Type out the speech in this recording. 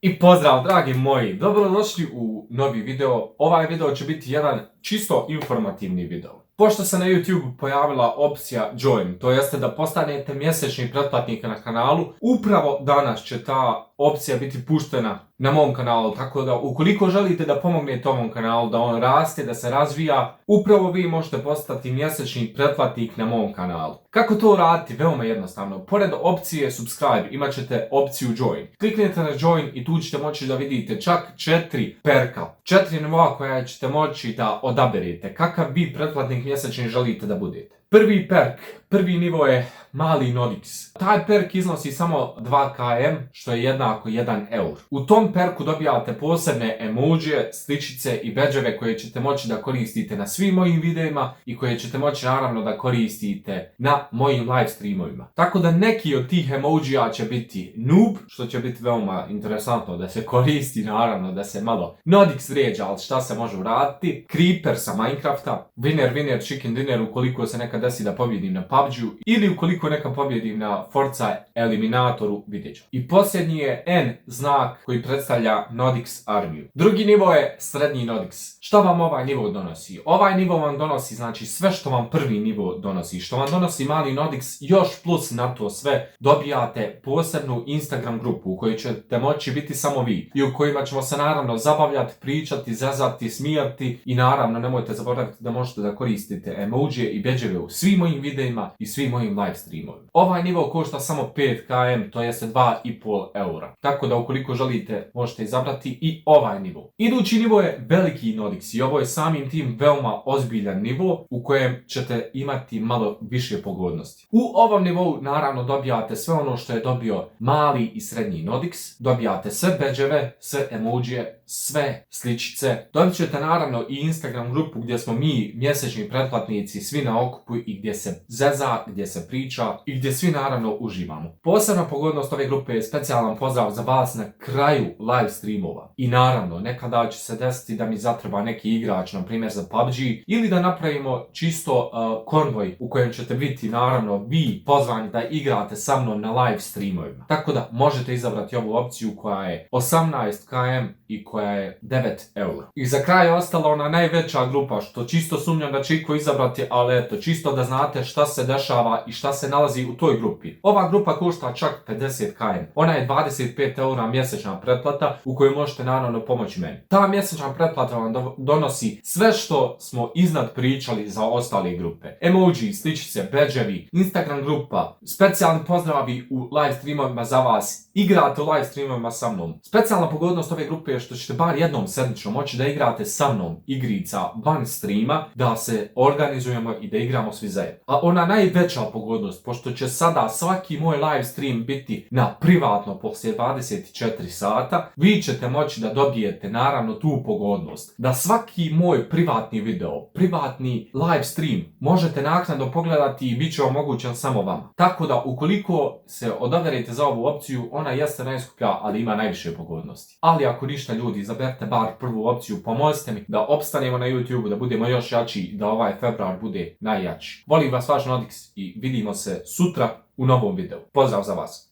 I pozdrav dragi moji, dobrodošli u novi video. Ovaj video će biti jedan čisto informativni video. Pošto se na YouTube pojavila opcija Join, to jeste da postanete mjesečni pretplatnik na kanalu, upravo danas će ta opcija biti puštena na mom kanalu, tako da ukoliko želite da pomognete ovom kanalu, da on raste, da se razvija, upravo vi možete postati mjesečni pretplatnik na mom kanalu. Kako to raditi? Veoma jednostavno. Pored opcije subscribe imat ćete opciju Join. Kliknete na Join i tu ćete moći da vidite čak 4 perka, 4 nivoa koja ćete moći da odaberete. Kakav vi pretplatnik mjesečni želite da budete. Prvi perk, prvi nivo je mali Nodix. Taj perk iznosi samo 2 km, što je jednako 1 eur. U tom perku dobijate posebne emojije, sličice i badževe koje ćete moći da koristite na svim mojim videima i koje ćete moći naravno da koristite na mojim live streamovima. Tako da neki od tih emojija će biti noob, što će biti veoma interesantno da se koristi, naravno da se malo Nodix vrijeđa, ali šta se može uraditi. Creeper sa Minecrafta, winner chicken dinner ukoliko se neka desi da pobjedim na PUBG-u ili ukoliko neka pobjedim na Forza Eliminatoru, vidjet ću. I posljednji je N znak koji predstavlja Nodix armiju. Drugi nivo je srednji Nodix. Šta vam ovaj nivo donosi? Ovaj nivo vam donosi znači sve što vam prvi nivo donosi. Što vam donosi mali Nodix, još plus na to sve dobijate posebnu Instagram grupu u kojoj ćete moći biti samo vi i u kojima ćemo se naravno zabavljati, pričati, zezati, smijati i naravno nemojte zaboraviti da možete da koristite emojije i badževe u svim mojim videima i svim mojim live streamovima. Ovaj nivo košta samo 5 km, to jeste 2,5 eura. Tako da ukoliko želite možete izabrati i ovaj nivo. Idući nivo je veliki Nodix i ovo je samim tim veoma ozbiljan nivo u kojem ćete imati malo više pogodnosti. U ovom nivou naravno dobijate sve ono što je dobio mali i srednji Nodix, dobijate sve badževe, sve emojije, sve sličice. Dobit ćete naravno i Instagram grupu gdje smo mi mjesečni pretplatnici svi na okupu i gdje se zeza, gdje se priča i gdje svi naravno uživamo. Posebna pogodnost ove grupe je specijalan pozdrav za vas na kraju live streamova. I naravno, nekada će se desiti da mi zatreba neki igrač, na primjer za PUBG, ili da napravimo čisto konvoj u kojem ćete biti naravno vi pozvani da igrate sa mnom na live streamovima. Tako da možete izabrati ovu opciju koja je 18 km i koja je 9 eura. I za kraj je ostala ona najveća grupa, što čisto sumnjam da će iko izabrati, ali eto, čisto da znate šta se dešava i šta se nalazi u toj grupi. Ova grupa košta čak 50 km. Ona je 25 eura mjesečna pretplata u kojoj možete naravno pomoći meni. Ta mjesečna pretplata vam donosi sve što smo iznad pričali za ostale grupe. Emoji, sličice, badževi, Instagram grupa, specijalni pozdravi u live streamovima za vas, igrate u live streamovima sa mnom. Specijalna pogodnost ove grupe je što ćete bar jednom sedmično moći da igrate sa mnom igrica van streama, da se organizujemo i da igramo svi zajedno. A ona najveća pogodnost, pošto će sada svaki moj live stream biti na privatno poslije 24 sata, vi ćete moći da dobijete naravno tu pogodnost. Da svaki moj privatni video, privatni live stream možete naknadno pogledati i bit će omogućen samo vama. Tako da ukoliko se odaberete za ovu opciju, ona jeste najskuplja, ali ima najviše pogodnosti. Ali ako ništa ljudi, izaberite bar prvu opciju, pomozite mi da opstanemo na YouTube, da budemo još jači i da ovaj februar bude najjači. Volim vas vaš Nodix i vidimo se sutra u novom videu. Pozdrav za vas!